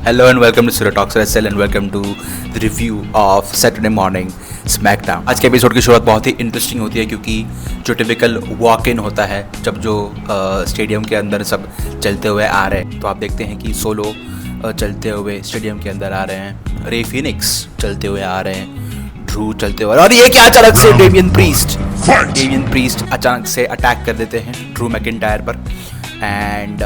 Hello and welcome to Sura Talks Wrestle and welcome to the review of Saturday Morning SmackDown। आज के episode की शुरुआत बहुत ही इंटरेस्टिंग होती है क्योंकि जो टिपिकल वॉक इन होता है जब जो स्टेडियम के अंदर सब चलते हुए आ रहे हैं, तो आप देखते हैं कि सोलो चलते हुए स्टेडियम के अंदर आ रहे हैं, रे फिनिक्स चलते हुए आ रहे हैं, ड्रू चलते हुए, और ये क्या अचानक से डेमियन प्रीस्ट अचानक से अटैक कर देते हैं ड्रू मैकिंटायर पर and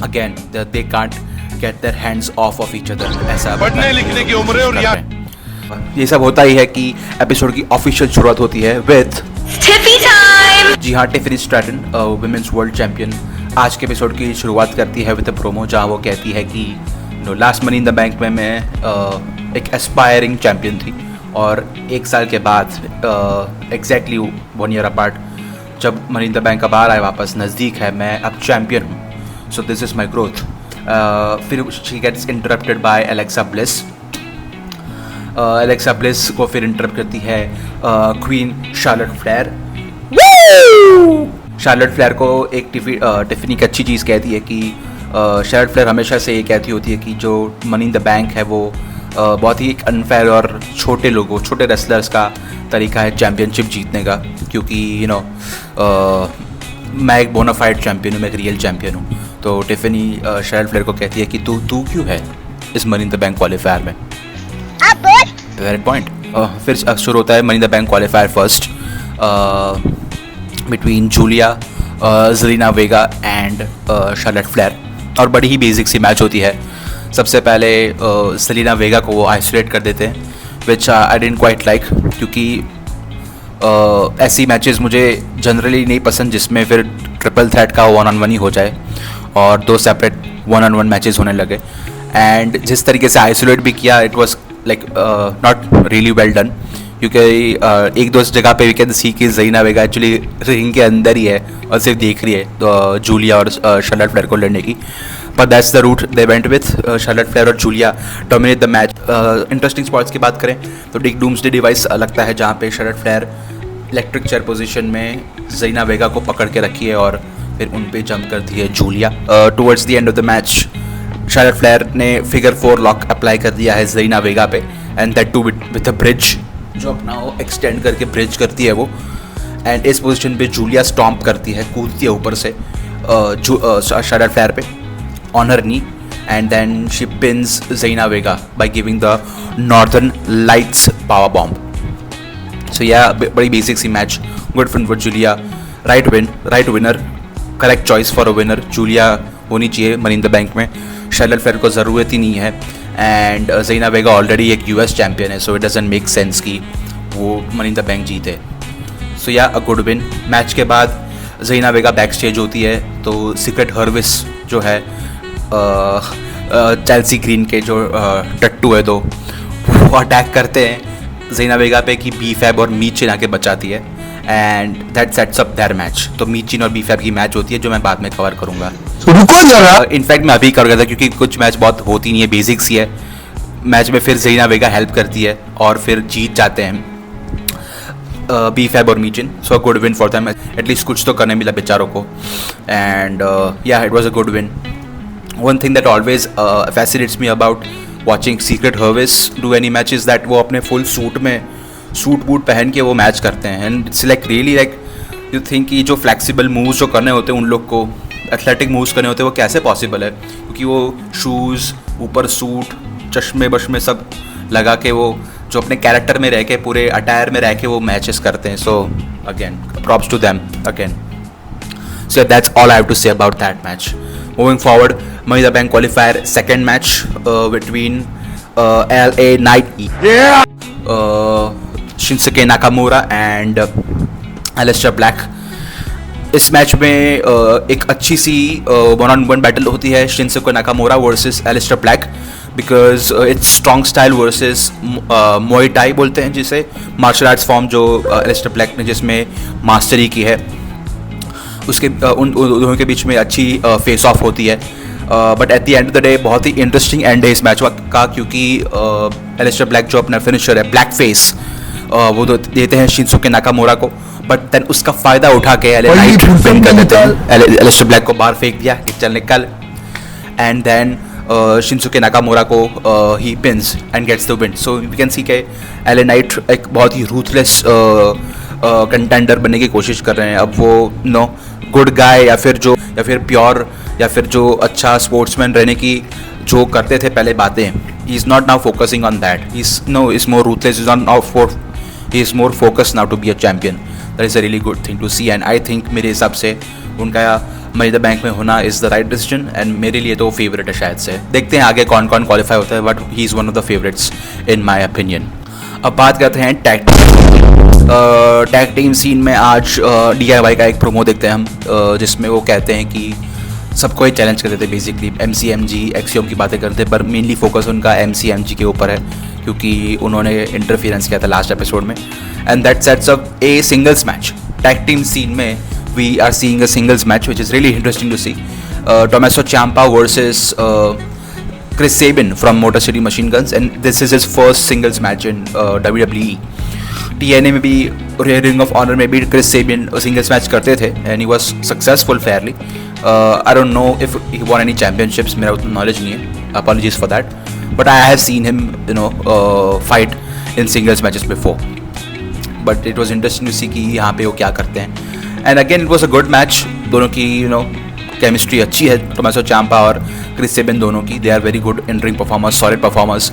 again they can't get their hands of each other. ऐसा पढ़ने लिखने की उम्र है और ये सब होता ही है कि एपिसोड की ऑफिशियल शुरुआत होती है विद टिफी टाइम। जी हाँ, Tiffany Stratton women's world champion आज के एपिसोड की शुरुआत करती है विद अ प्रोमो जहाँ वो कहती है कि last money in the bank में मैं एक एस्पायरिंग चैंपियन थी और एक साल के बाद एग्जैक्टली 1 ईयर अपार्ट जब मनी इन द बैंक का बाहर आए वापस नज़दीक है, मैं अब चैंपियन हूँ, so this is my growth. फिर she gets interrupted by Alexa Bliss को फिर इंटरप्ट करती है क्वीन शार्लेट फ्लेयर को एक टिफनी की अच्छी चीज़ कहती है कि शार्लेट फ्लेयर हमेशा से ये कहती होती है कि जो मनी इन द बैंक है वो बहुत ही एक अनफेयर और छोटे रेसलर्स का तरीका है चैम्पियनशिप जीतने का, क्योंकि मैं एक बोनाफाइड चैम्पियन हूँ, मैं एक रियल चैम्पियन हूँ। तो टिफनी शार्लेट फ्लेयर को कहती है कि तू क्यों है इस money in the bank qualifier में। Very point. फिर शुरू होता है money in the bank qualifier first between Julia, Zelina Vega and Charlotte Flair, और बड़ी ही बेसिक सी मैच होती है। सबसे पहले ज़ेलिना वेगा को वो आइसोलेट कर देते हैं, विच आई डिडंट क्वाइट लाइक, क्योंकि ऐसी मैचेस मुझे जनरली नहीं पसंद जिसमें फिर ट्रिपल थ्रेट का 1-on-1 ही हो जाए और 2 सेपरेट 1-on-1 मैचेस होने लगे। एंड जिस तरीके से आइसोलेट भी किया, it was like not really well done, क्योंकि एक दो जगह पे वी कैन सी कि ज़ेलिना वेगा एक्चुअली रिंग के अंदर ही है और सिर्फ देख रही है तो जूलिया और शार्लेट फ्लेयर को लड़ने की। But that's the route they went with. Charlotte Flair और Julia dominate the match. Interesting spots की बात करें तो एक डूम्सडे डिवाइस लगता है जहाँ पे Charlotte Flair electric chair position में ज़ेलिना वेगा को पकड़ के रखी है और फिर उन पे जंप करती है Julia. Towards the end of the match Charlotte Flair ने फिगर 4 लॉक अप्लाई कर दिया है ज़ेलिना वेगा पे, and that too with a bridge, जो अपना वो एक्सटेंड करके ब्रिज करती है वो। एंड इस पोजीशन पे जूलिया स्टॉम्प करती है, कूदती है ऊपर से शार्लेट फ्लेयर पे on her knee, and then she pins Zelina Vega by giving the northern lights power bomb. So yeah बड़ी बेसिक सी match, good fun for Julia, right winner, correct choice for a winner. Julia होनी चाहिए money in the bank में, Charlotte Flair को ज़रूरत ही नहीं है, एंड ज़ेलिना वेगा ऑलरेडी एक US चैम्पियन है, so it doesn't make sense कि वो मनी इन द बैंक जीते। सो या अ गुड विन। मैच के बाद ज़ेलिना वेगा बैक स्टेज होती है तो सीक्रेट हर्विस जो है चेल्सी ग्रीन के जो टट्टू है, तो वो अटैक करते हैं ज़ेलिना वेगा पे कि बीफैब और मीचिन आके बचाती है, and that sets up their match. तो मीचिन और बीफैब की मैच होती है जो मैं बाद में कवर करूँगा। इनफैक्ट मैं अभी कवर करता क्योंकि कुछ मैच बहुत होती नहीं है, बेसिक सी है। मैच में फिर ज़ेलिना वेगा हेल्प करती है और फिर जीत जाते हैं बीफैब और Michin. So a good win for them, at least कुछ तो करने मिला बेचारों को, and yeah it was a good win. One thing that always fascinates me about watching Secret Hervice do any match is that वो अपने full suit boot पहन के वो मैच करते हैं, and it's like really like you think कि जो flexible moves जो करने होते हैं उन लोग को, एथलेटिक मूव्स करने होते हैं, वो कैसे पॉसिबल है, क्योंकि वो शूज़ ऊपर सूट चश्मे बश्मे सब लगा के वो जो अपने कैरेक्टर में रह के पूरे अटायर में रह के वो मैचेस करते हैं। So again props to them again. So that's all I have to say about that match. Moving forward, money in the bank qualifier second match between LA Knight, Shinsuke Nakamura and Alistair Black. इस match में एक अच्छी सी 1-on-1 battle होती है Shinsuke Nakamura versus Alistair Black, because it's strong style versus Muay Thai बोलते हैं जिसे, मार्शल आर्ट्स फॉर्म जो एलिस्टर ब्लैक ने जिसमें मास्टरी की है, उसके उन दोनों के बीच में अच्छी फेस ऑफ होती है। But at the end of the day बहुत ही इंटरेस्टिंग एंड है इस मैच का, क्योंकि एलिस्टर ब्लैक जो अपना फिनिशर है ब्लैक फेस वो देते हैं शिंसुके नाकामुरा को, बट देन उसका फ़ायदा उठा के LA Knight विन कर देते हैं। एलिस्टर ब्लैक को बाहर फेंक दिया कि चल निकल, एंड देन शिंसुके नाकामोरा को ही pins and gets the win. So we can see के एलए नाइट एक बहुत ही रूथलेस कंटेंडर बनने की कोशिश कर रहे हैं. अब वो गुड गाय या फिर प्योर या फिर जो अच्छा स्पोर्ट्समैन रहने की जो करते थे पहले बातें, he is not now focusing on that. He is more ruthless, he is more focus now to be a champion. That is a really good thing to see. And I think मेरे हिसाब से उनका money the bank में होना is the right decision. And मेरे लिए तो favourite है शायद से. देखते हैं आगे कौन कौन क्वालिफाई होता है, but he is one of the favourites in my opinion. अब बात करते हैं टैग टीम सीन में. आज DIY का एक प्रोमो देखते हैं हम, जिसमें वो कहते हैं कि सबको ही चैलेंज करते थे बेसिकली. MCMG एक्सियोम की बातें करते, पर मेनली फोकस उनका MCMG के ऊपर है क्योंकि उन्होंने इंटरफियरेंस किया था लास्ट एपिसोड में. And that sets up a singles match. Tag team scene में we are seeing a singles match which is really interesting to see. Tommaso Ciampa versus Chris Sabin from Motor City Machine Guns, and this is his first singles match in WWE. TNA में भी Ring of Honor में भी Chris Sabin singles match करते थे and he was successful fairly. I don't know if he won any championships, मेरा उतना knowledge नहीं है, apologies for that. But I have seen him fight in singles matches before. But it was interesting to see कि यहाँ पे वो क्या करते हैं. And again it was a good match. दोनों की केमिस्ट्री अच्छी है, टोमासो चाम्पा और क्रिस सेबिन दोनों की. They are very good in ring performers, solid performers.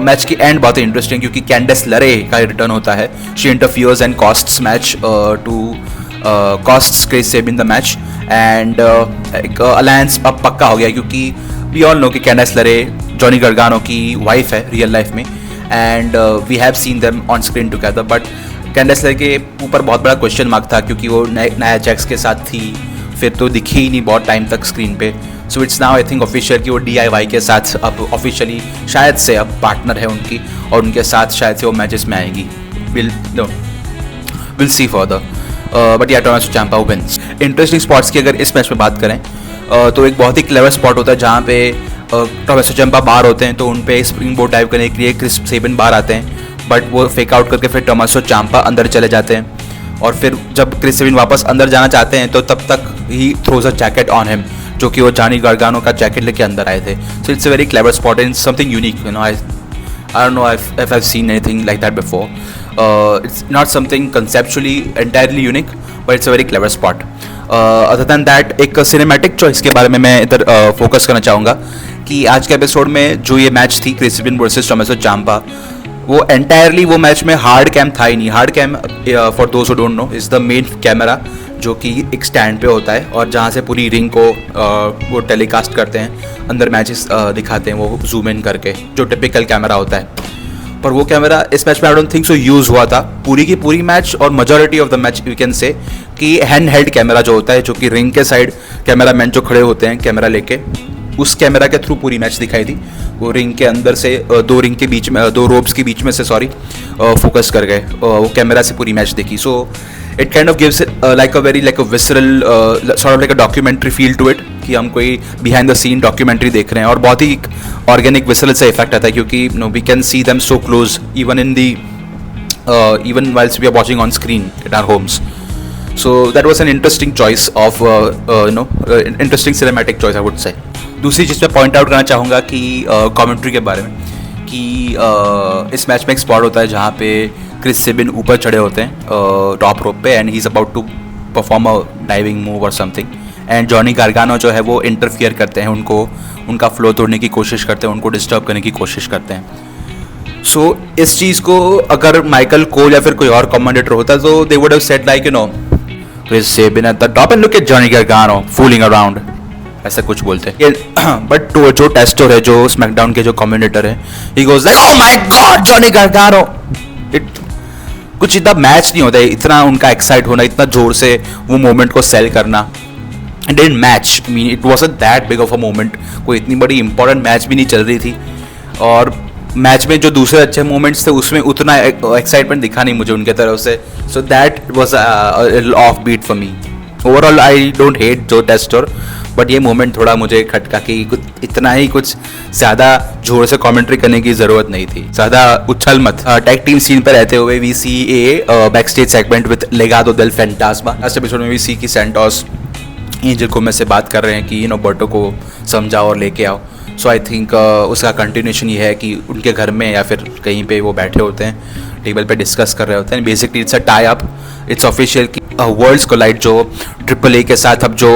Match की एंड बहुत ही इंटरेस्टिंग क्योंकि कैंडेस लरे का रिटर्न होता है. She interferes and costs match to costs Chris Sabin the match. And एक अलायंस अब पक्का हो गया क्योंकि वी ऑल नो कि कैंडेस लरे जॉनी गार्गानो की वाइफ है रियल लाइफ में. And we have seen them on screen together. But Candice LeRae के ऊपर बहुत बड़ा क्वेश्चन मार्क था क्योंकि वो नया जैक्स के साथ थी, फिर तो दिखी ही नहीं बहुत टाइम तक स्क्रीन पे. So it's now I think official कि वो DIY के साथ अब ऑफिशियली शायद से अब पार्टनर है उनकी और उनके साथ शायद से वो मैचेस में आएगी. Will see for but yeah Tommaso Ciampa wins. Interesting spots की अगर इस मैच में बात करें तो एक बहुत ही क्लेवर स्पॉट होता है जहाँ पे टोमासो चाम्पा बाहर होते हैं तो उन पे स्प्रिंग बोर्ड डाइव करने के लिए क्रिस सेबिन बाहर आते हैं, बट वो फेक आउट करके फिर टोमासो चाम्पा अंदर चले जाते हैं. और फिर जब क्रिस सेबिन वापस अंदर जाना चाहते हैं तो तब तक he throws a jacket on him, जो कि वो जॉनी गार्गानो का जैकेट लेके अंदर आए थे. So it's a very clever spot and something unique. I don't know if I have seen anything like that before. It's not something conceptually entirely unique, but it's a very clever spot. Other than that एक cinematic choice के बारे में मैं इधर focus करना चाहूँगा कि आज के एपिसोड में जो ये मैच थी Chris Sabin versus Tommaso Ciampa, वो एंटायरली वो मैच में हार्ड कैम था ही नहीं. Hard cam for those who don't know is the main camera जो कि एक स्टैंड पे होता है और जहाँ से पूरी रिंग को वो टेलीकास्ट करते हैं, अंदर मैचेस दिखाते हैं वो जूम इन करके, जो टिपिकल कैमरा होता है. पर वो कैमरा इस मैच में I don't think so use हुआ था पूरी की पूरी मैच. और majority of the match you can say कि हैंड हेल्ड कैमरा जो होता है, जो कि रिंग के साइड कैमरा मैन जो खड़े होते हैं कैमरा लेके, उस कैमरा के थ्रू पूरी मैच दिखाई थी. वो रिंग के अंदर से दो रिंग के बीच में, दो रोप्स के बीच में से फोकस कर गए, वो कैमरा से पूरी मैच देखी. So it kind of gives like a very like a visceral sort of like a documentary feel to it कि हम कोई बिहाइंड द सीन डॉक्यूमेंट्री देख रहे हैं. और बहुत ही ऑर्गेनिक विसरल से इफेक्ट आता है क्योंकि we can see them so close even in the even whiles we are watching on screen at our homes. So that was an interesting choice of interesting cinematic choice I would say. दूसरी चीज़ मैं point out करना चाहूँगा कि commentary के बारे में कि इस मैच में एक स्पॉट होता है जहाँ पे क्रिस सेबिन ऊपर चढ़े होते हैं टॉप रोप पे and he is about to perform a diving move or something. And Johnny Gargano जो है वो इंटरफियर करते हैं, उनका फ्लो तोड़ने की कोशिश करते हैं, उनको डिस्टर्ब करने की कोशिश करते हैं. सो इस चीज़ को अगर माइकल कोल या फिर कोई और कमेंटेटर होता तो they would have said like Chris Sabin at the top and look at Johnny Gargano fooling around, ऐसा कुछ बोलते हैं. बट जो टेस्टर है, जो स्मैकडाउन के जो कमेंटेटर है, he goes like oh my god Johnny Gargano. कुछ इतना मैच नहीं होता है, इतना उनका एक्साइट होना, इतना जोर से वो मोमेंट को सेल करना. It didn't match. I mean it wasn't that big of a moment. कोई इतनी बड़ी इंपॉर्टेंट मैच भी नहीं चल रही थी और मैच में जो दूसरे अच्छे मोमेंट्स थे उसमें उतना एक्साइटमेंट दिखा नहीं मुझे उनके तरफ से. So that was off beat for me. Overall I don't hate Joe Tessitore, but ये मोमेंट थोड़ा मुझे खटका कि इतना ही कुछ ज़्यादा जोर से कमेंट्री करने की ज़रूरत नहीं थी, ज़्यादा उछल मत. टैग टीम सीन पर रहते हुए we see a back stage segment with Legado del Fantasma. Last episode में वी सी की सैंटोस एंजल को में से बात कर रहे हैं कि बर्टो को समझाओ और लेके आओ. सो आई थिंक उसका कंटिन्यूशन ये है कि उनके घर में या फिर कहीं पे वो बैठे होते हैं, टेबल पे डिस्कस कर रहे होते हैं. Basically it's a tie up, it's official कि वर्ल्ड्स कोलाइड जो AAA के साथ अब जो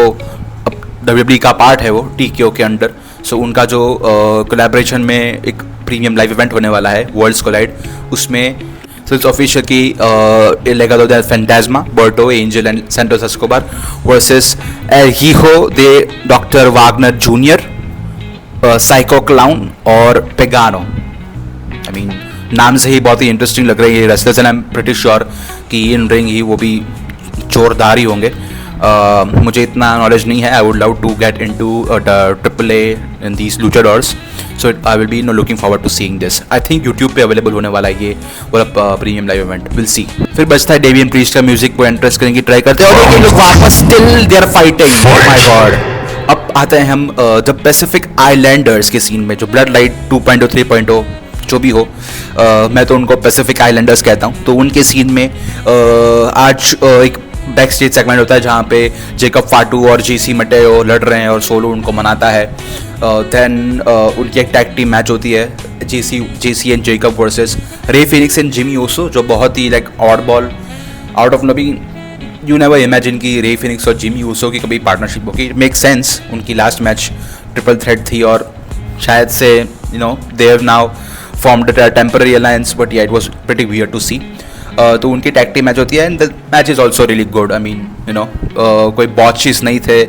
WWE का पार्ट है वो TKO के अंडर, सो उनका जो कोलैबोरेशन में एक प्रीमियम लाइव इवेंट होने वाला है वर्ल्ड्स कोलाइड, उसमें सो इट्स ऑफिशियल की Legado de Fantasma, Berto, Angel and Santos Escobar versus El Hijo de doctor Wagner junior, Psycho Clown और पेगानो. आई मीन नाम से ही बहुत ही इंटरेस्टिंग लग रही है wrestlers and I am pretty sure कि इन रिंग ही वो भी जोरदार ही होंगे. मुझे इतना नॉलेज नहीं है. I would love to get into AAA in these luchadores, so I will be looking forward to seeing this. I think YouTube पे अवेलेबल होने वाला है ये premium live event, will see. फिर बचता है डेवियन प्रीस्ट का म्यूजिक, वो इंटरेस्ट करने की ट्राई करते हैं और ये लोग वापस still they are fighting. Oh my god. अब आते हैं हम द पैसिफिक आइलैंडर्स के सीन में, जो ब्लड लाइट 2.0 3.0 जो भी हो, मैं तो उनको पैसिफिक आइलैंडर्स कहता हूँ. तो उनके सीन में आज एक बैक स्टेज सेगमेंट होता है जहाँ पे जेकब फाटू और JC मटेयो लड़ रहे हैं और सोलो उनको मनाता है. देन उनकी एक टैग टीम मैच होती है, JC and Jacob versus Rey Fenix and Jimmy Uso, जो बहुत ही like odd ball, out of नबी. यू नेवर इमेजिन कि रे फिनिक्स और जिमी ऊसो की कभी पार्टनरशिप होगी. मेक सेंस, उनकी लास्ट मैच ट्रिपल थ्रेट थी और शायद से they have now formed a temporary alliance, but yeah it was pretty weird to see. तो उनकी टैग टीम मैच होती है and the match is also really good. I mean कोई बहुत चीज़ नहीं थे,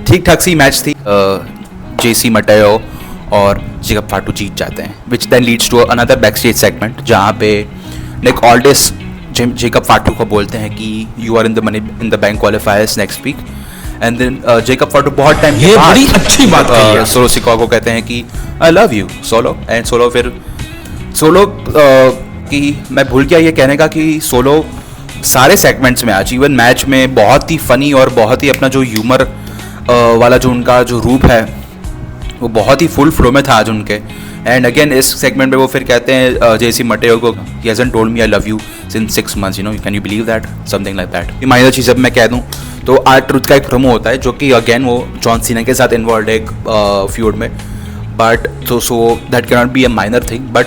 ठीक ठाक सी मैच थी. JC मटेयो और जेकब फाटू जीत जाते हैं, which then leads to another back stage segment जहाँ पे लाइक ऑल्डेस जेकब फाटू को बोलते हैं कि you are in the money in the bank qualifiers next week. And then Jacob Fatu बहुत टाइम के बाद, बड़ी अच्छी बात है, सोलो सिकागो को कहते हैं कि I love you solo. And solo फिर कि मैं भूल गया ये कहने का कि सोलो सारे सेगमेंट्स में आज इवन मैच में बहुत ही फनी और बहुत ही अपना जो ह्यूमर वाला जो उनका जो रूप है वो बहुत ही फुल फ्लो में था आज उनके. एंड अगेन इस सेगमेंट में वो फिर कहते हैं JC मटेयो को, he hasn't told me I love you since 6 months, can you believe that, something like that. ये माइनर चीज़ अब मैं कह दूँ तो आर ट्रुथ का एक प्रोमो होता है जो कि अगेन वो जॉन सीना के साथ इन्वॉल्व है एक फ्यूड में, but so that can not be a minor thing, but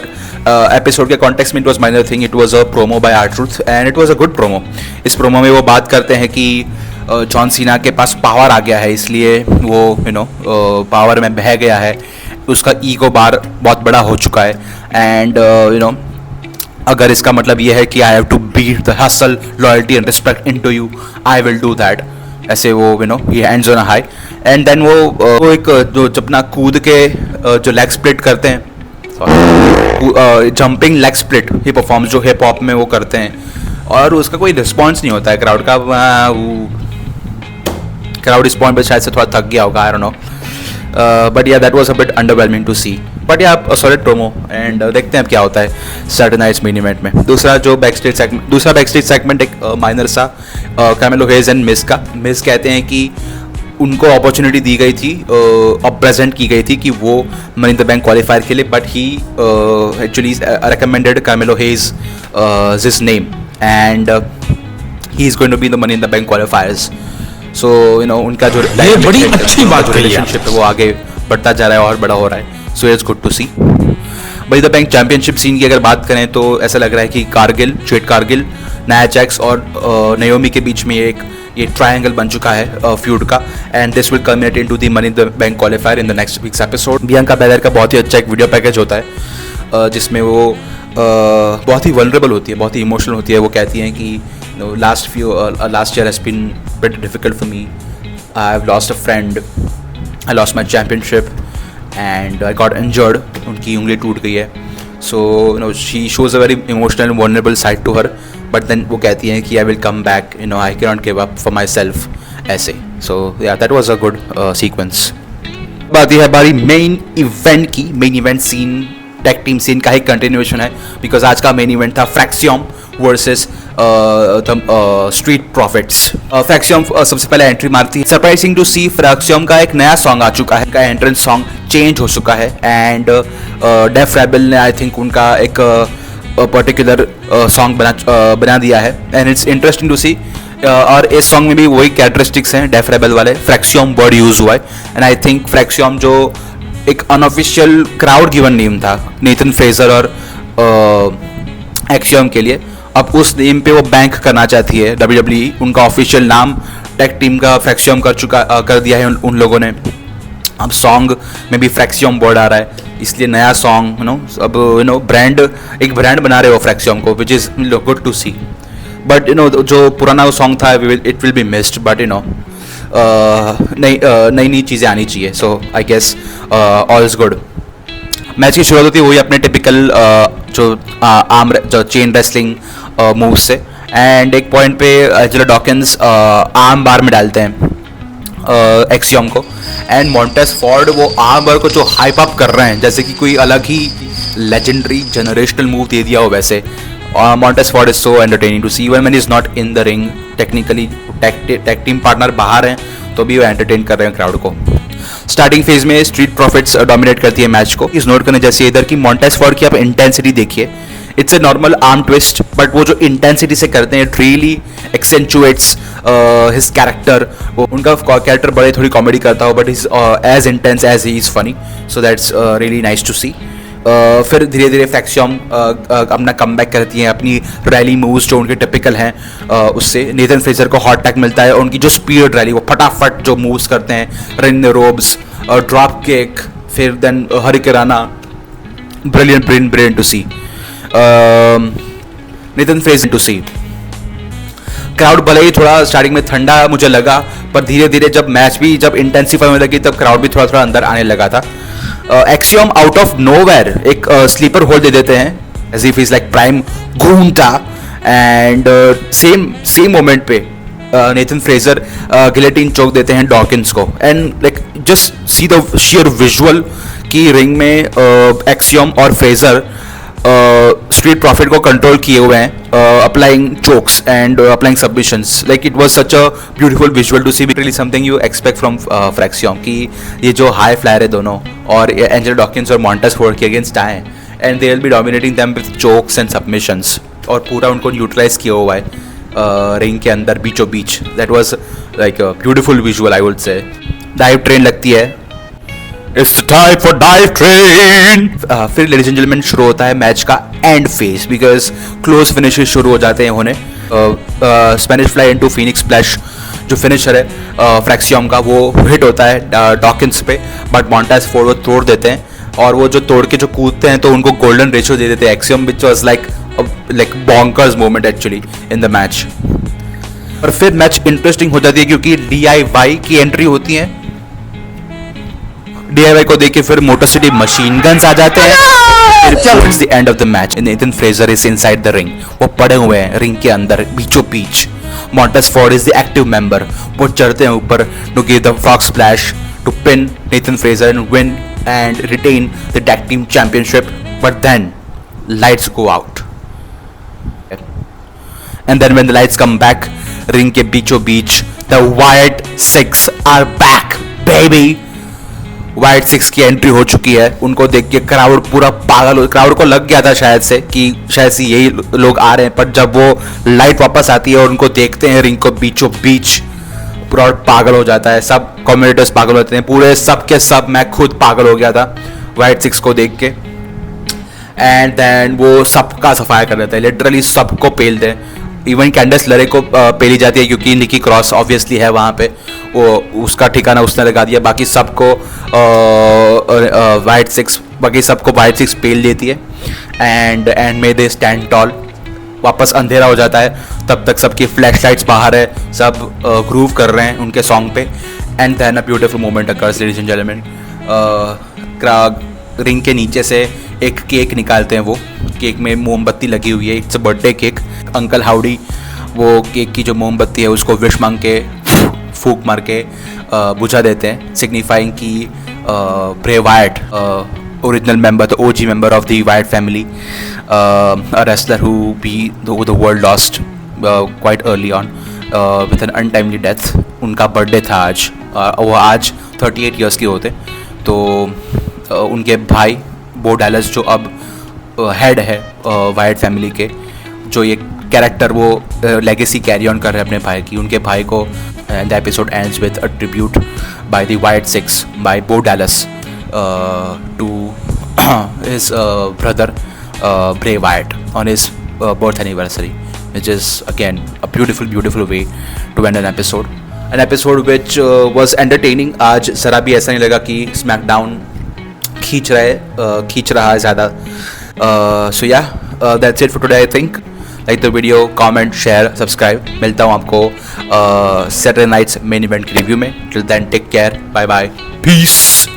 episode के कॉन्टेक्स्ट में it was minor thing. It was a promo by R Truth and it was a good promo. इस promo में वो बात करते हैं कि जॉन सीना के पास पावर आ गया है, इसलिए वो पावर में बह गया है, उसका ईगो बार बहुत बड़ा हो चुका है. एंड अगर इसका मतलब ये है कि I have to beat the hustle loyalty and respect into you, I will do that. ऐसे वो ये ends on a high. And then वो एक जो अपना कूद के जो लेग स्प्लिट करते हैं, jumping leg split he performs जो हिप हॉप में वो करते हैं, और उसका कोई रिस्पॉन्स नहीं होता है क्राउड का. क्राउड इस पॉइंट पे शायद से थोड़ा थक गया होगा, I don't know, but yeah that was a bit underwhelming to see. But yeah solid promo and देखते हैं अब क्या होता है सैटरडे नाइट मेन इवेंट में. दूसरा बैकस्टेज सेगमेंट एक माइनर सा कार्मेलो हेज एंड मिस का. मिस कहते हैं कि उनको अपॉर्चुनिटी दी गई थी, अब प्रेजेंट की गई थी कि वो money in the bank qualifier के लिए, but he actually recommended Carmelo Hayes his name and he is going to be the money in the bank qualifiers. So उनका जो ये बड़ी अच्छी बात है, रिलेशनशिप है वो आगे बढ़ता जा रहा है और बड़ा हो रहा है. सो इट्स गुड टू सी. भाई द बैंक चैंपियनशिप सीन की अगर बात करें तो ऐसा लग रहा है कि जेड कारगिल, नाया जैक्स और नयोमी के बीच में ये ट्रायंगल बन चुका है फ्यूड का. And this will culminate into the money in the bank qualifier in the next week's episode. Bianca Belair का बहुत ही अच्छा एक वीडियो पैकेज होता है जिसमें वो बहुत ही वल्नरेबल होती है, बहुत ही इमोशनल होती है. वो कहती हैं कि last year has been bit difficult for me, I have lost a friend, I lost my championship and I got injured. उनकी उंगली टूट गई है. So she shows a very emotional and vulnerable side to her, but then वो कहती हैं कि I will come back, I can not give up for myself, ऐसे. So yeah that was a good sequence. बात यह है हमारी main event की. Main event scene tag team scene का ही कंटिन्यूएशन है, बिकॉज आज का मेन इवेंट था फ्रैक्सियम वर्सेस स्ट्रीट प्रॉफिट्स. फ्रैक्सियम सबसे पहले एंट्री मारती है. सरप्राइजिंग टू सी फ्रैक्सियम का एक नया सॉन्ग आ चुका है, का एंट्रेंस सॉन्ग चेंज हो चुका है. एंड डेफ रेबल ने आई थिंक उनका एक पर्टिकुलर सॉन्ग बना दिया है. एंड इट्स इंटरेस्टिंग टू सी. और इस सॉन्ग में भी वही कैरेक्टरिस्टिक्स हैं डेफ रेबल वाले. फ्रैक्सियम वर्ड यूज हुआ है. एंड आई थिंक फ्रैक्सियम जो एक अनऑफिशियल क्राउड गिवन नेम था नेथन फ्रेजर और एक्सियम के लिए। अब उस नेम पे वो बैंक करना चाहती है WWE। उनका ऑफिशियल नाम टैग टीम का फ्रैक्सियम कर दिया है उन लोगों ने। अब सॉन्ग में भी फ्रैक्सियम वर्ड आ रहा है, इसलिए नया सॉन्ग अब ब्रांड एक ब्रांड बना रहे हो फ्रैक्सियम को, which is good to see. But जो पुराना वो सॉन्ग था it will be missed, but नई नई चीज़ें आनी चाहिए। So I guess all is good. Match की शुरुआत होती है वही अपने टिपिकल जो चेन रेसलिंग मूव्स से, एंड एक पॉइंट पे एंजेला डॉकिंस आर्म बार में डालते हैं एक्सियम को, एंड मॉन्टेस फॉर्ड वो आर्म बार को जो हाइप अप कर रहे हैं जैसे कि कोई अलग ही लेजेंडरी जनरेशनल मूव दे दिया हो वैसे। Montez Ford is so entertaining to see even when is not in the ring. Technically tag team partner बाहर हैं तो भी वो एंटरटेन कर रहे हैं क्राउड को। स्टार्टिंग फेज में स्ट्रीट प्रॉफिट्स डोमिनेट करती है मैच को। इस नोट करने जैसे इधर की मॉन्टेस फॉर्ड की आप इंटेंसिटी देखिए, it's a normal arm twist, but वो जो इंटेंसिटी से करते हैं it really accentuates his character. वो उनका कैरेक्टर बड़े थोड़ी कॉमेडी करता हो but is as intense as he is funny, so that's really nice to see. फिर धीरे धीरे फ्रैक्सियम अपना कमबैक करती हैं, अपनी रैली मूव्स जो उनके टिपिकल हैं उससे। नेथन फ्रेजर को हॉट टैग मिलता है और उनकी जो स्पीड रैली वो फटाफट जो मूव्स करते हैं, ring the ropes, drop kick, फिर then hurricanrana, brilliant to see. Nathan Frazer to see. Crowd भले ही थोड़ा स्टार्टिंग में ठंडा मुझे लगा, पर धीरे धीरे जब मैच भी जब इंटेंसिफाई होने लगी तब क्राउड भी थोड़ा थोड़ा अंदर आने लगा था। एक्सियम आउट ऑफ नोवेयर एक स्लीपर होल्ड दे देते हैं as if is like prime घूमता, एंड सेम मोमेंट पे नेथन फ्रेजर गिलेटिन चोक देते हैं डॉकिंस को, and like just see the sheer visual की रिंग में एक्सियम और फ्रेजर स्ट्रीट प्रॉफिट को कंट्रोल किए हुए हैं, applying chokes and applying submissions. Like it was such a beautiful visual to see. Really something you expect from Fraxiom कि ये जो high flyer है दोनों और एंजेला डॉकिंस और मॉन्टेस फोर्ड के अगेंस्ट आए and they will be dominating them with chokes and submissions, और पूरा उनको न्यूट्रलाइज किया हुआ है रिंग के अंदर बीचों बीच। That was like a beautiful visual I would say. Dive train लगती है, It's time for dive train. फिर लेडीज एंड जेंटलमैन शुरू होता है मैच का and phase, because close finishes शुरू हो जाते हैं होने। Spanish fly into Phoenix splash जो फिनिशर है फ्रैक्सियम का वो हिट होता है डॉकिंस पे, बट मॉन्टेस फोर्ड वो तोड़ देते हैं, और वो जो तोड़ के जो कूदते हैं तो उनको गोल्डन रेशियो दे देते हैं axiom, which was like bonkers moment actually in the match. और फिर मैच इंटरेस्टिंग हो जाती है क्योंकि DIY की एंट्री होती है। DIY को देख के फिर मोटर सिटी मशीन गन्स आ जाते हैं। Towards the end of the match, Nathan Fraser is inside the ring. वो पड़े हुए हैं रिंग के अंदर बीचों बीच। Montez Ford is the active member. वो चढ़ते हैं ऊपर to give the frog splash to pin Nathan Fraser and win and retain the tag team championship. But then lights go out. And then when the lights come back, ring के बीचों बीच the Wild Six are back, baby. White six की entry हो चुकी है। उनको देख के crowd पूरा पागल हो, क्राउड को लग गया था शायद से कि शायद से यही लोग आ रहे हैं, पर जब वो लाइट वापस आती है और उनको देखते हैं रिंग को बीचों बीच, पूरा पागल हो जाता है। सब कमेंटेटर्स पागल होते हैं, पूरे सब के सब, मैं खुद पागल हो गया था वाइट सिक्स को देख के। एंड देन वो सबका सफाया कर देता है, लिटरली सबको पेल दे। इवन कैंडस लरे को पेली जाती है क्योंकि निकी क्रॉस ऑब्वियसली है वहाँ पे, वो उसका ठिकाना उसने लगा दिया। बाकी सबको वाइट सिक्स पेल देती है। And may they stand toll. वापस अंधेरा हो जाता है, तब तक सबकी फ्लैश लाइट्स बाहर है, सब ग्रूव कर रहे हैं उनके सॉन्ग पे। And then a beautiful moment occurs ladies and gentlemen. Ring के नीचे से एक केक निकालते हैं, वो केक में मोमबत्ती लगी हुई है, it's a birthday cake. Uncle howdy वो केक की जो मोमबत्ती है उसको विश मांग के फूक मार के बुझा देते हैं, सिग्निफाइंग कि Bray Wyatt original member, the OG member of the white family, a wrestler who the world lost quite early on with an untimely death. उनका बर्थडे था आज, वो आज 38 ईयर्स के होते। तो उनके भाई बो डैलस जो अब हेड है वाइट फैमिली के, जो ये कैरेक्टर वो लेगेसी कैरी ऑन कर रहे हैं अपने भाई की, उनके भाई को the episode ends with a tribute by the white six by बो Dallas to his brother Bray Wyatt on his birth anniversary, which is again a beautiful way to end an episode. An episode which was entertaining. आज ज़रा भी ऐसा नहीं लगा कि SmackDown खींच रहा है ज़्यादा. So yeah, that's it for today. I think. Like the video, comment, share, subscribe. मिलता हूँ आपको Saturday Night's main event की रिव्यू में. Till then, take care. Bye bye. Peace.